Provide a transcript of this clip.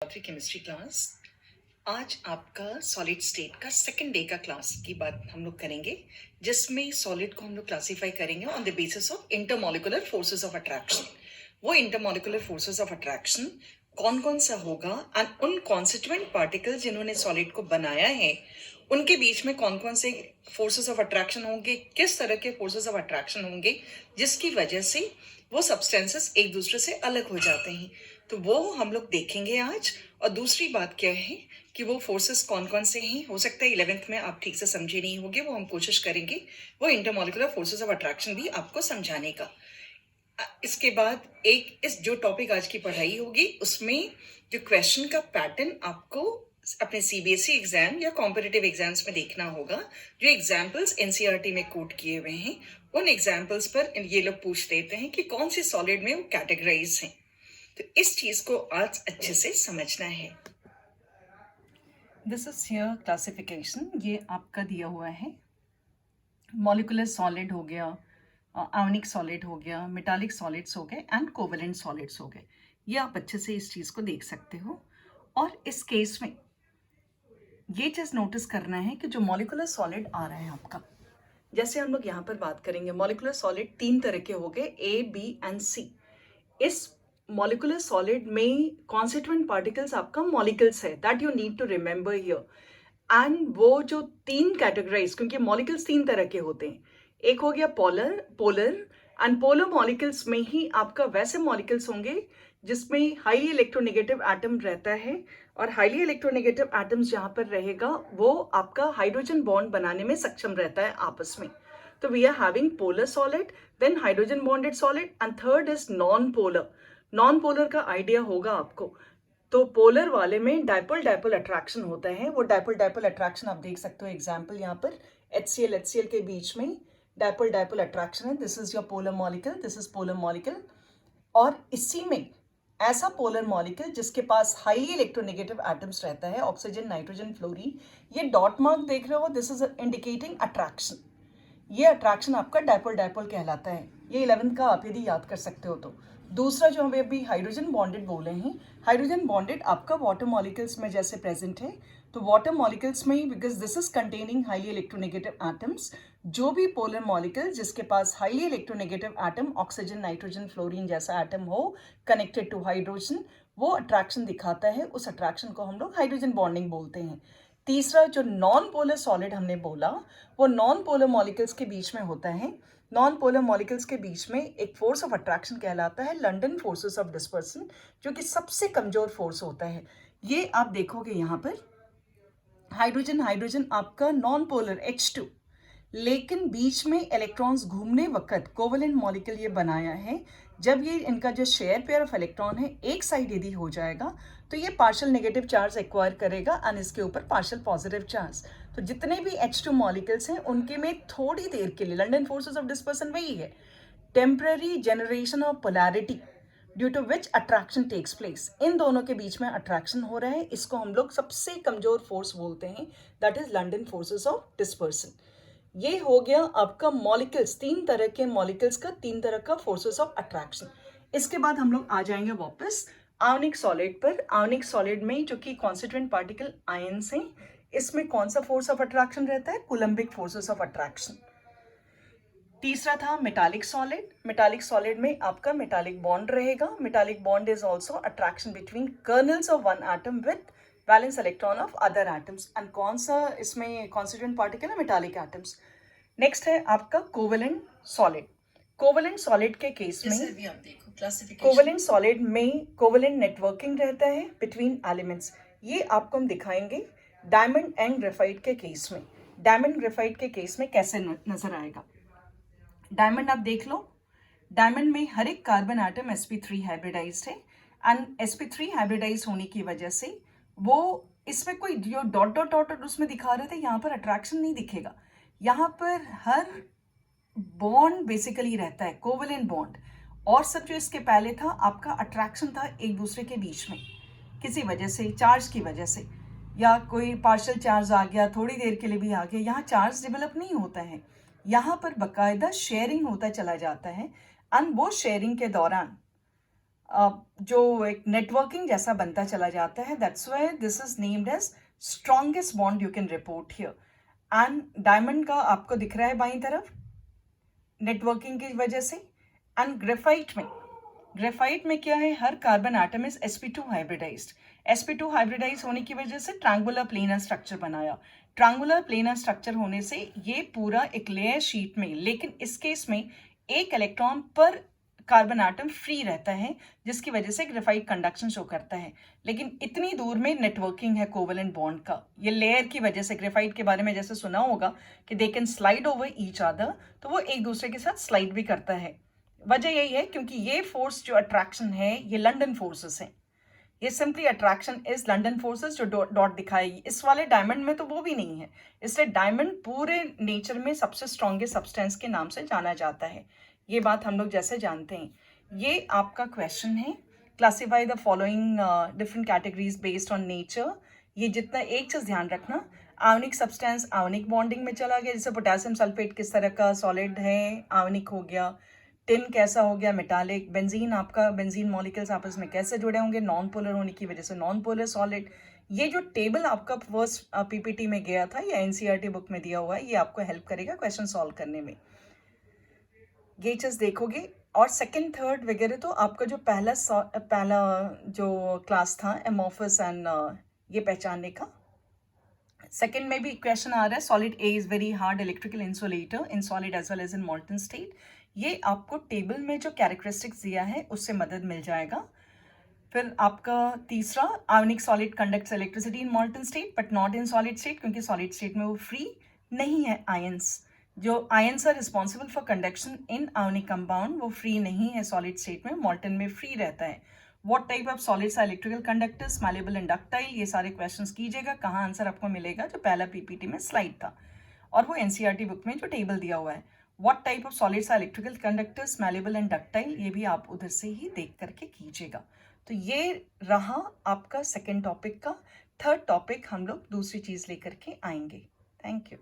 चौथी chemistry class. आज आपका सॉलिड स्टेट का सेकंड डे का क्लास की बात हम लोग करेंगे, जिसमें सॉलिड को हम लोग क्लासिफाई करेंगे on the basis of intermolecular forces of attraction. वो इंटरमॉलिकुलर फोर्सेस ऑफ अट्रैक्शन कौन कौन सा होगा एंड उन कॉन्स्टिट्यूएंट पार्टिकल्स जिन्होंने सॉलिड को बनाया है उनके बीच में कौन कौन से फोर्सेस ऑफ अट्रैक्शन होंगे, किस तरह के फोर्सेस ऑफ अट्रैक्शन होंगे जिसकी वजह से वो सब्सटेंसेस एक दूसरे से अलग हो जाते हैं। तो वो हम लोग देखेंगे आज। और दूसरी बात क्या है कि वो फोर्सेस कौन कौन से हैं। हो सकता है 11th में आप ठीक से समझे नहीं होंगे, वो हम कोशिश करेंगे वो इंटरमॉलिकुलर फोर्सेस ऑफ अट्रैक्शन भी आपको समझाने का। इसके बाद एक इस जो टॉपिक आज की पढ़ाई होगी उसमें जो क्वेश्चन का पैटर्न आपको अपने सीबीएसई एग्जाम या कॉम्पिटिटिव एग्जाम्स में देखना होगा। जो एग्जाम्पल्स एनसीईआरटी में कोट किए हुए हैं उन एग्जाम्पल्स पर ये लोग पूछ देते हैं कि कौन से सॉलिड में वो कैटेगराइज हैं। तो इस चीज को आज अच्छे से समझना है। दिस इज हियर क्लासिफिकेशन, ये आपका दिया हुआ है। मॉलिकुलर सॉलिड हो गया, आयनिक सॉलिड हो गया, मेटालिक सॉलिड्स हो गए एंड कोवेलेंट सॉलिड्स हो गए। ये आप अच्छे से इस चीज को देख सकते हो। और इस केस में ये चीज नोटिस करना है कि जो मॉलिकुलर सॉलिड आ रहा है आपका, जैसे हम लोग यहाँ पर बात करेंगे मॉलिकुलर सॉलिड 3 तरह के हो गए, ए बी एंड सी। इस मॉलिकुलर सॉलिड में कॉन्स्टिट्यूएंट पार्टिकल्स आपका मॉलिक्यूल्स है, that you need to remember here. And वो जो 3 कैटेगराइज, क्योंकि मॉलिक्यूल्स 3 तरह के होते हैं, एक हो गया पोलर एंड पोलर मॉलिक्यूल्स में ही आपका वैसे मॉलिक्यूल्स होंगे जिसमें हाईली इलेक्ट्रोनेगेटिव एटम रहता है। और हाईली इलेक्ट्रोनेगेटिव एटम्स जहां पर रहेगा वो आपका हाइड्रोजन बॉन्ड बनाने में सक्षम रहता है आपस में। तो we are having polar solid, then hydrogen bonded solid and third is non polar. Non polar का आइडिया होगा आपको। तो पोलर वाले में डाइपोल डाइपोल अट्रैक्शन होता है। वो डाइपोल डाइपोल अट्रैक्शन आप देख सकते हो, एग्जांपल यहाँ पर HCl के बीच में डाइपोल डाइपोल अट्रैक्शन है। This is your polar molecule, this is polar molecule. और इसी में ऐसा पोलर मॉलिक्यूल जिसके पास हाईली इलेक्ट्रोनेगेटिव एटम्स रहता है, ऑक्सीजन, नाइट्रोजन, फ्लोरीन। ये डॉट मार्क देख रहे हो, दिस इज इंडिकेटिंग अट्रैक्शन। ये अट्रैक्शन आपका डाइपोल डाइपोल कहलाता है। ये 11th का आप यदि याद कर सकते हो तो। दूसरा जो हमें अभी हाइड्रोजन बॉन्डेड बोले हैं, हाइड्रोजन बॉन्डेड आपका वाटर मॉलिक्यूल्स में जैसे प्रेजेंट है, तो वाटर मॉलिक्यूल्स में ही, because this is containing highly electronegative atoms, जो भी पोलर मॉलिक्यूल जिसके पास highly electronegative atom, oxygen, nitrogen, fluorine जैसा एटम हो कनेक्टेड टू हाइड्रोजन, वो अट्रैक्शन दिखाता है। उस अट्रैक्शन को हम लोग हाइड्रोजन बॉन्डिंग बोलते हैं। तीसरा जो नॉन पोलर सॉलिड हमने बोला, वो नॉन पोलर मॉलिक्यूल्स के बीच में होता है। नॉन पोलर मॉलिक्यूल्स के बीच में एक फोर्स ऑफ अट्रैक्शन कहलाता है लंडन फोर्सेस ऑफ डिस्पर्सन, जो कि सबसे कमजोर फोर्स होता है। ये आप देखोगे यहाँ पर हाइड्रोजन हाइड्रोजन आपका नॉन पोलर H2, लेकिन बीच में इलेक्ट्रॉन्स घूमने वक्त कोवेलेंट मॉलिक्यूल ये बनाया है। जब ये इनका जो शेयर पेयर ऑफ इलेक्ट्रॉन है एक साइड यदि हो जाएगा तो ये पार्शियल नेगेटिव चार्ज एक्वायर करेगा एंड इसके ऊपर पार्शियल पॉजिटिव चार्ज। तो जितने भी H2 मॉलिक्यूल्स हैं उनके में थोड़ी देर के लिए लंडन फोर्सेस ऑफ डिस्पर्सन वही है, temporary generation of polarity due to which attraction takes place. इन दोनों के बीच में अट्रैक्शन हो रहा है, इसको हम लोग सबसे कमजोर फोर्स बोलते हैं, that is London forces of dispersion. ये हो गया आपका मॉलिक्यूल्स, 3 तरह के मॉलिक्यूल्स का 3 तरह का फोर्सेस ऑफ अट्रैक्शन। इसके बाद हम लोग आ जाएंगे वापस आयनिक सॉलिड पर। आयनिक सॉलिड में जो कि कॉन्स्टिट्यूएंट पार्टिकल आयंस हैं, इसमें कौन सा फोर्स ऑफ अट्रैक्शन रहता है? Coulombic forces of attraction. तीसरा था मेटालिक सॉलिड। मेटालिक सॉलिड में आपका मेटालिक बॉन्ड रहेगा। Metallic bond is also attraction between colonel's of one atom with valence electron of other atoms. And कौन सा इसमें कॉन्स्टिट्यूएंट पार्टिकल है? Metallic atoms. नेक्स्ट है आपका कोवेलेंट सॉलिड। कोवेलेंट सॉलिड के केस में कोवेलेंट सॉलिड में कोवेलेंट नेटवर्किंग रहता है बिटवीन एलिमेंट्स। ये आपको हम दिखाएंगे डायमंड एंड ग्रेफाइट के केस में। डायमंड ग्रेफाइट के केस में कैसे नजर आएगा? डायमंड आप देख लो, डायमंड में हर एक कार्बन एटम sp3 हाइब्रिडाइज्ड है एंड sp3 हाइब्रिडाइज होने की वजह से वो इसमें कोई जो डॉट डॉट डॉट उसमें दिखा रहे थे, यहाँ पर अट्रैक्शन नहीं दिखेगा। यहाँ पर हर बॉन्ड बेसिकली रहता है कोवेलेंट बॉन्ड, और सब जो इसके पहले था आपका अट्रैक्शन था एक दूसरे के बीच में किसी वजह से, चार्ज की वजह से, या कोई पार्शियल चार्ज आ गया, थोड़ी देर के लिए भी आ गया। यहाँ चार्ज डेवलप नहीं होता है, यहाँ पर बकायदा शेयरिंग होता चला जाता है। एंड वो शेयरिंग के दौरान जो एक नेटवर्किंग जैसा बनता चला जाता है, that's why this is named as strongest bond you can report here. And diamond का आपको दिख रहा है बाईं तरफ नेटवर्किंग की वजह से। एंड ग्रेफाइट में क्या है, हर carbon atom is sp2 hybridised. sp2 hybridise होने की वजह से ट्रायंगुलर प्लेनर स्ट्रक्चर बनाया। ट्रायंगुलर प्लेनर स्ट्रक्चर होने से ये पूरा एक लेयर शीट में, लेकिन इस केस में एक इलेक्ट्रॉन पर कार्बन एटम फ्री रहता है, जिसकी वजह से ग्रेफाइट कंडक्शन शो करता है। लेकिन इतनी दूर में नेटवर्किंग है कोवेलेंट बॉन्ड का, ये लेयर की वजह से। ग्रेफाइट के बारे में जैसे सुना होगा कि they can slide over each other, तो वो एक दूसरे के साथ स्लाइड भी करता है। वजह यही है क्योंकि ये फोर्स जो अट्रैक्शन है ये लंदन फोर्सेस है। ये simply attraction is London forces जो डॉट दिखाएगी। इस वाले डायमंड में तो वो भी नहीं है, इसलिए डायमंड पूरे नेचर में सबसे स्ट्रॉन्गेस्ट सब्सटेंस के नाम से जाना जाता है। ये बात हम लोग जैसे जानते हैं। ये आपका क्वेश्चन है, classify the following different categories based on nature. ये जितना, एक चीज ध्यान रखना, आयोनिक सब्सटेंस आयोनिक बॉन्डिंग में चला गया, जैसे पोटेशियम सल्फेट किस तरह का सॉलिड है, आयोनिक हो गया। टिन कैसा हो गया, मेटालिक। बेंजीन, आपका बेंजीन मॉलिक्यूल्स आपस में कैसे जुड़े होंगे, नॉन पोलर होने की वजह से नॉन पोलर सॉलिड। ये जो टेबल आपका फर्स्ट पीपीटी में गया था या एनसीईआरटी बुक में दिया हुआ है, ये आपको हेल्प करेगा क्वेश्चन सॉल्व करने में। ये चीज़ देखोगे। और सेकंड थर्ड वगैरह तो आपका जो पहला जो क्लास था एमोफस एंड ये पहचानने का, सेकंड में भी क्वेश्चन आ रहा है, solid A is very hard electrical insulator in solid as well as in molten state. ये आपको टेबल में जो कैरेक्टरिस्टिक्स दिया है उससे मदद मिल जाएगा। फिर आपका तीसरा, ionic solid conducts electricity in molten state but not in solid state, क्योंकि सॉलिड स्टेट में वो फ्री नहीं है। आयंस, जो ions are responsible for conduction in ionic compound, वो फ्री नहीं है सॉलिड स्टेट में, मॉल्टन में फ्री रहता है। What type of solids are electrical conductors, malleable and ductile, ये सारे क्वेश्चंस कीजिएगा। कहाँ आंसर आपको मिलेगा, जो पहला पीपीटी में स्लाइड था और वो एनसीईआरटी बुक में जो टेबल दिया हुआ है। What type of solids are electrical conductors, malleable and ductile, ये भी आप उधर से ही देख करके कीजिएगा। तो ये रहा आपका सेकेंड टॉपिक का। थर्ड टॉपिक हम लोग दूसरी चीज लेकर के आएंगे। Thank you.